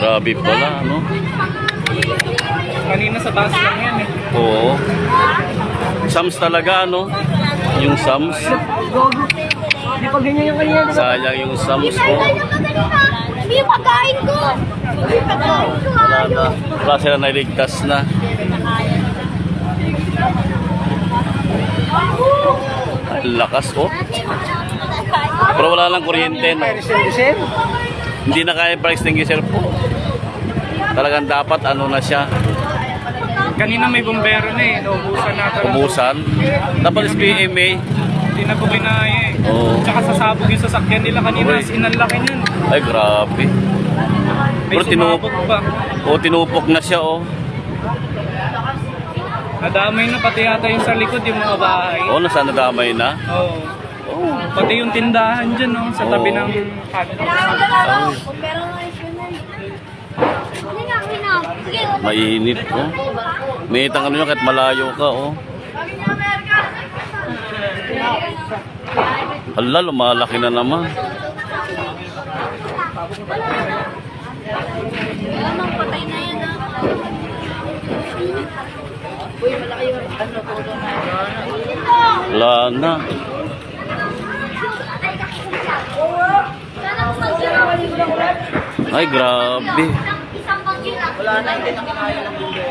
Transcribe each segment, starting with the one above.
Grabe pala, ano? Kanina sa taas lang yan eh. Oo. Sams talaga, ano? Yung Sams. Hindi pa ganyan yung kanina. Sayang yung Sams ko. Hindi yung pagkain ko. Wala na. Wala sila nailigtas na. Ay, lakas, oh. Pero wala lang kuryente, no? Hindi na kaya fire extinguisher po. Talagang dapat, ano na siya. Kanina may bombero na eh. Naubusan na talaga. Umusan. Dapat SPMA. Hindi na ko kinaya eh. Oo. Tsaka sasabog yung sasakyan nila kanina. Uy. As in, ang laki nun. Ay, grabe. May Pero sumabog pa. tinupok na siya, oh. Nadamay na pati yata yung sa likod yung mga bahay. Oh, nasa nadamay na. Oo. Oh. Pati yung tindahan dyan no, sa tabi Oo. ng kanto. Mainit, oh. Mainit ang ano nyo kahit malayo ka, oh. Hala, lumalaki na naman. Patay na yan ah. Wala na. Ay, grabe. Wala na, hindi na kinaya ng bulo.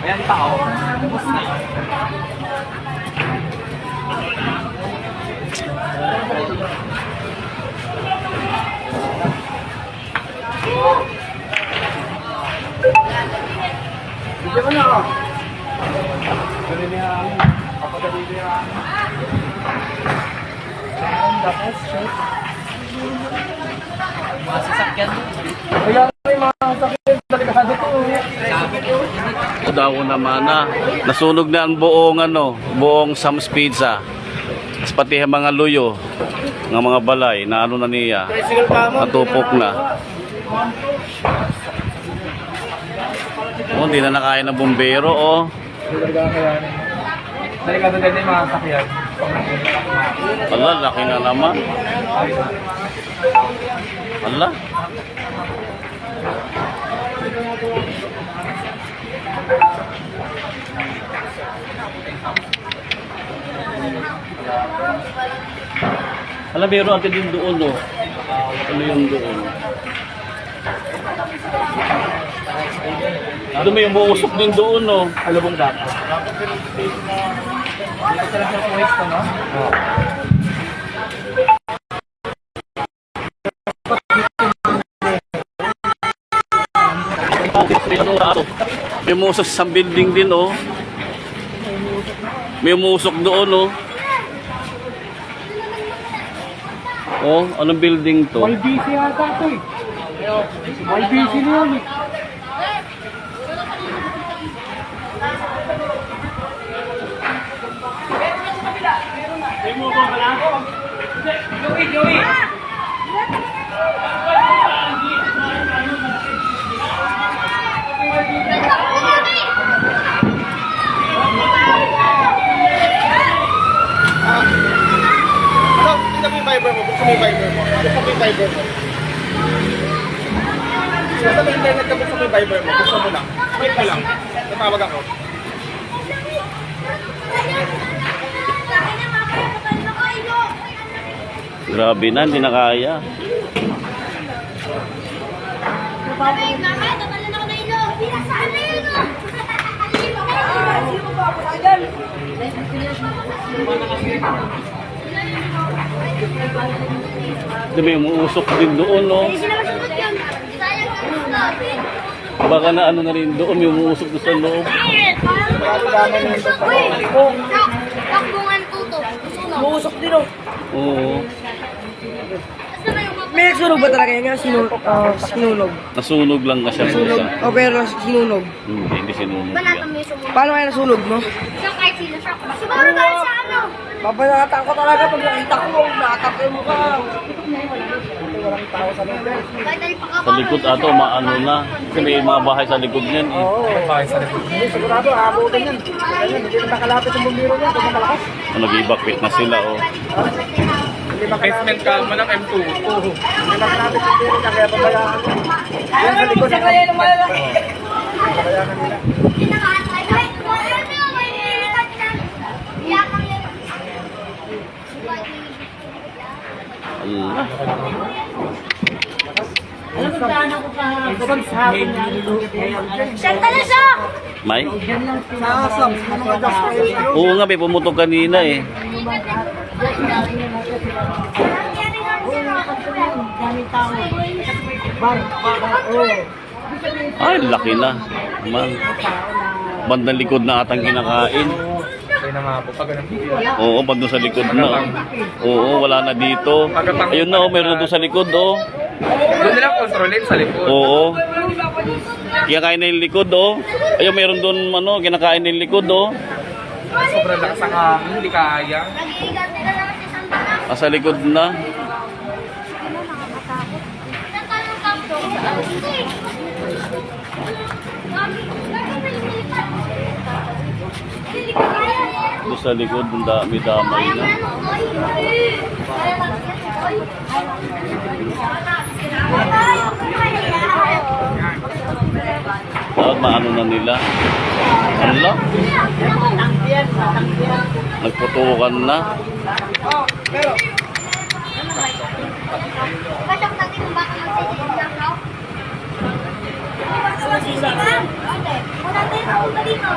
Ayan tao. Hindi ko na ako. Ganun niya ang kapagali niya. Mga sasakyan. Kaya may mga sasakyan delikado to. O daw naman na. Nasunog na ang buong, ano, buong Sam's Pizza. Tapos pati ang mga luyo. Ng mga balay na ano na niya. Natupok na. Oh, hindi na nakaya ng bumbero, oh. Delikado din yung mga sasakyan. Ala, laki na naman. Ala. Ala, meron natin din doon, no? Ano yung doon? Ano may umuusok din doon, no? Alubong dapat. Dito sila sa pwesto, no? Oo. May umusok sa building din, oh. May umusok doon, oh. Oh, anong building to? YBC yata ito eh. YBC na yun eh. Joey! Tingnan mo yung Viber mo, buksan mo yung Viber mo. Buksan mo yung Viber mo. Basta may internet ka, buksan mo yung Viber mo. Buksan mo lang. Wait mo lang. Natawag ako. Grabe na, hindi na kaya. Hindi, may umuusok din doon, no? Baka na ano na rin doon, may umuusok doon sa loob. Takbungan tuto. Muusok din oh. Oo. May nagsunog ba talaga yan? Sinunog. Nasunog lang kasi ang isa. O pero sinunog. Hindi sinunog Banata yan. mo yung sumunod. Paano kaya nasunog, no? Siya kahit sino siya. Siguro dahil sa ano? Papanatan ko talaga pag nakita ko, nakatak yung mukha. walang tao sa loob. Kahit ay Sa likod ato, maano na. Kasi may mga bahay sa likod niyan eh. Oo. Bahay sa likod. Hindi, sigurado, aabutin yan. Ganyan, hindi na makalapit yung bumbiro niya. Kung malakas. Nag-evacuate na sila oh. Hindi makalapit. Basement calma ng M2. Oo. Hindi makalapit yung bumbiro niya, kaya pabayaan niya. Yan sa likod. Pabayaan nila. Allah. Santa na siya! May? Sasam. Ano mga gas pa yun? Oo nga, may pumutok kanina eh. Ay, laki na. Man. Bandang likod na atang kinakain. Kaya na nga po, pag ganun. Oo, bandang sa likod na. Oo, wala na dito. Ayun na oh, meron na doon sa likod oh. Doon nilang kontrolin sa likod. Oo. Kinakain na yung likod oh. Ayun, meron doon ano, kinakain na yung likod oh. Sobrang lakas ang hangin, hindi kaya. Nag-iigat nila naman si Santa na. Sa likod na. Santa ng kampo. Doon sa likod, may damay na. Dapat maano na nila. Ano lang? Nagputukan na. Pasok natin kung baka magsisilip ng rock. Wala tayo napunta dito.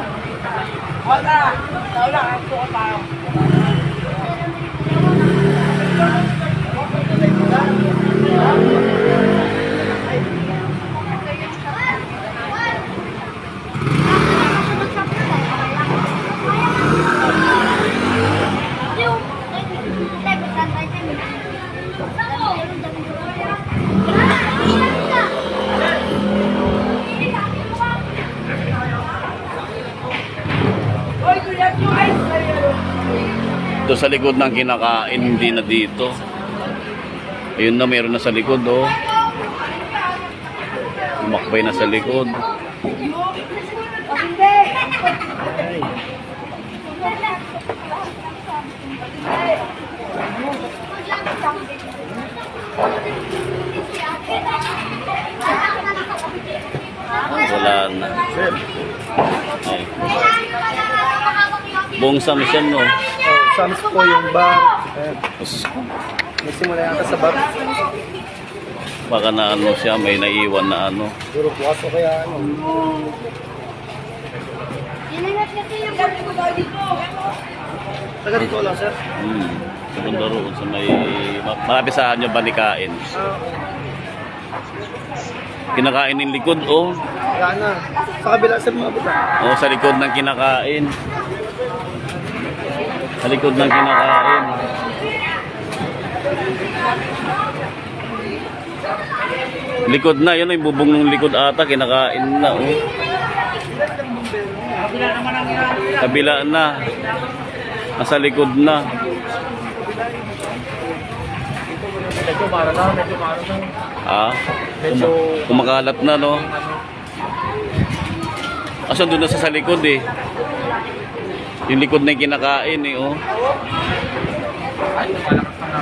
Doon sa likod ng kinakain, hindi na dito. Ayun na, meron na sa likod oh. Umakbay na sa likod. Wala na. Ay. Buong Samson no. Sams po yung bar. Tapos, Nagsimula yata sa bar. baka na ano siya, may naiwan na ano. Siguro bukas o kaya ano. Inangat kasi yung balik ko tayo dito. Taga dito lang, sir. Sa banda roon, sa may marami sa inyo banikain. Kinakain ng likod oh. Wala na. Sa kabila, sir, mga buta. Oh, sa likod ng kinakain. Sa likod ng kinakain. Likod na, yun yung bubong ng likod ata, kinakain na oh. Kabila na. Nasa likod na. Medyo mara na, medyo mara na. Ah, kumakalat na no. Asan doon na sa likod eh. Yung likod na yung kinakain eh oh. Ay, malakas na na.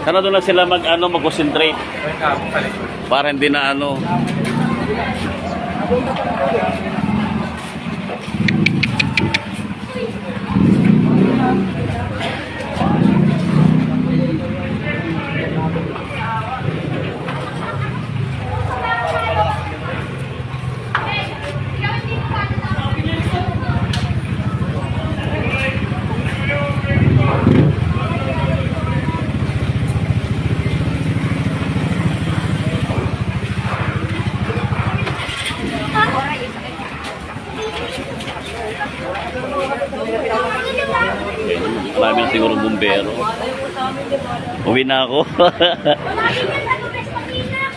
Sana doon na sila mag-concentrate Ay, kapo sa likod. para hindi na ano. Marami na siguro bumbero. Uwi na ako.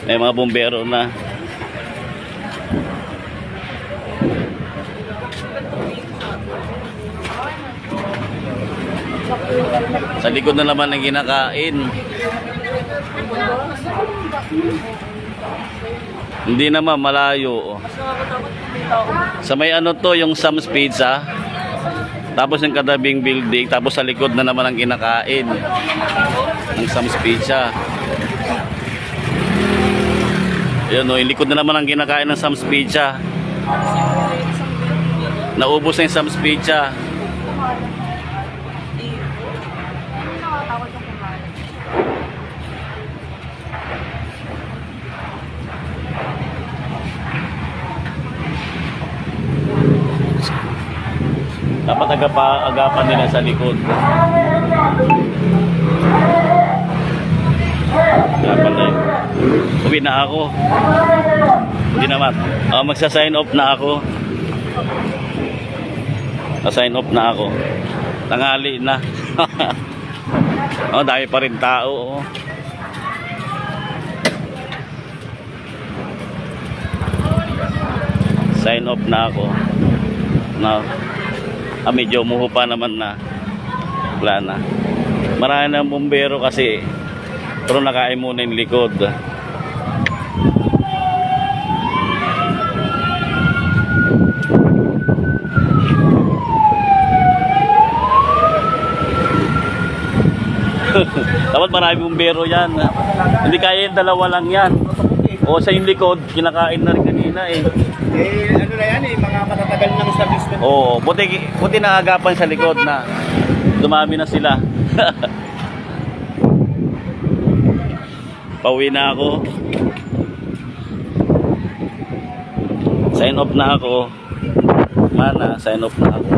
May mga bumbero na. Sa likod na naman ang kinakain. Hindi naman malayo. Sa may ano to, yung Sam's Pizza. Tapos yung kadabing building. Tapos sa likod na naman ang kinakain. Ang Sam's Pizza. Yun o, yung likod na naman ang kinakain ng Sam's Pizza. Naubos na yung Sam's Pizza. Dapat agapan nila sa likod. Agapan na yun. Uwi na ako. Hindi naman. Magsa-sign off na ako. Sign off na ako. Tanghali na. Dami pa rin tao. Sign off na ako. Medyo umuho pa naman na. Wala na. Marami ng bumbero kasi pero nakain muna yung likod. Dapat marami bumbero yan. Hindi kaya yung dalawa lang yan. O sa yung likod, kinakain na rin kanina eh. Ano na yan mga matatagal ng establishment. Oo, buti naagapan sa likod na dumami na sila. Pauwi na ako. Sign off na ako. Sign off na ako.